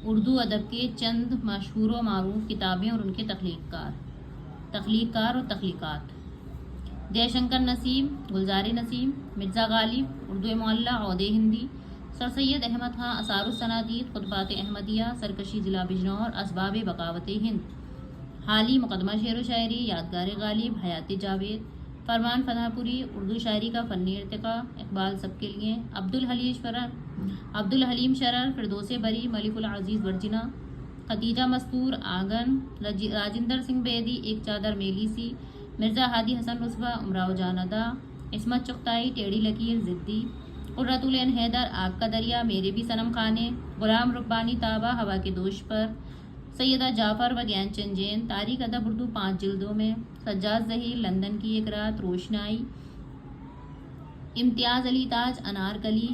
اردو ادب کے چند مشہور و معروف کتابیں اور ان کے تخلیق کار اور تخلیقات: جے شنکر نسیم، گلزار نسیم، مرزا غالب، اردو معلّہ، عود ہندی، سر سید احمد خاں، آثار الصنادید، خطبات احمدیہ، سرکشی ضلع بجنور، اسباب بغاوت ہند، حالی مقدمہ شعر و شاعری، یادگار غالب، حیات جاوید، فرمان فتح پوری، اردو شاعری کا فنی ارتقاء، اقبال سب کے لیے، عبدالحلیم شرر، فردوس بری، ملک العزیز ورجنا، ختیجہ مستور، آنگن، راجندر سنگھ بیدی، ایک چادر میلی سی، مرزا ہادی حسن رسوا، امراؤ جان ادا، عصمت چغتائی، ٹیڑھی لکیر، ضدی، قرۃ العین حیدر، آگ کا دریا، میرے بھی صنم خانے، غلام ربانی تابہ، ہوا کے دوش پر، سیدہ جعفر و گیان چند جین، تاریخ ادب اردو 5 جلدوں میں، سجاد ظہیر، لندن کی ایک رات، روشنائی، امتیاز علی تاج، انارکلی،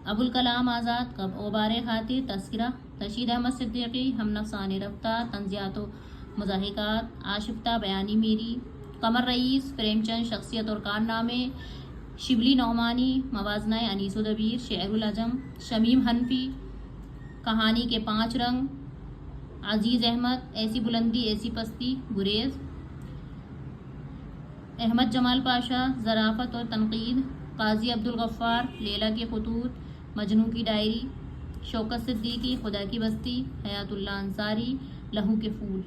ابوالکلام آزاد، غبار خاطر، تذکرہ، رشید احمد صدیقی، ہم نفسان رفتہ، تنزیات و مضاحکات، آشفتہ، بیانی میری، قمر رئیس، پریم چند، شخصیت اور کارنامے، شبلی نعمانی، موازنہ انیس و دبیر، شعر العجم، شمیم حنفی، کہانی کے 5 رنگ، عزیز احمد، ایسی بلندی ایسی پستی، گریز، احمد جمال پاشا، ظرافت اور تنقید، قاضی عبدالغفار، لیلا کے خطوط، مجنوں کی ڈائری، شوکت صدیقی، خدا کی بستی، حیات اللہ انصاری، لہو کے پھول۔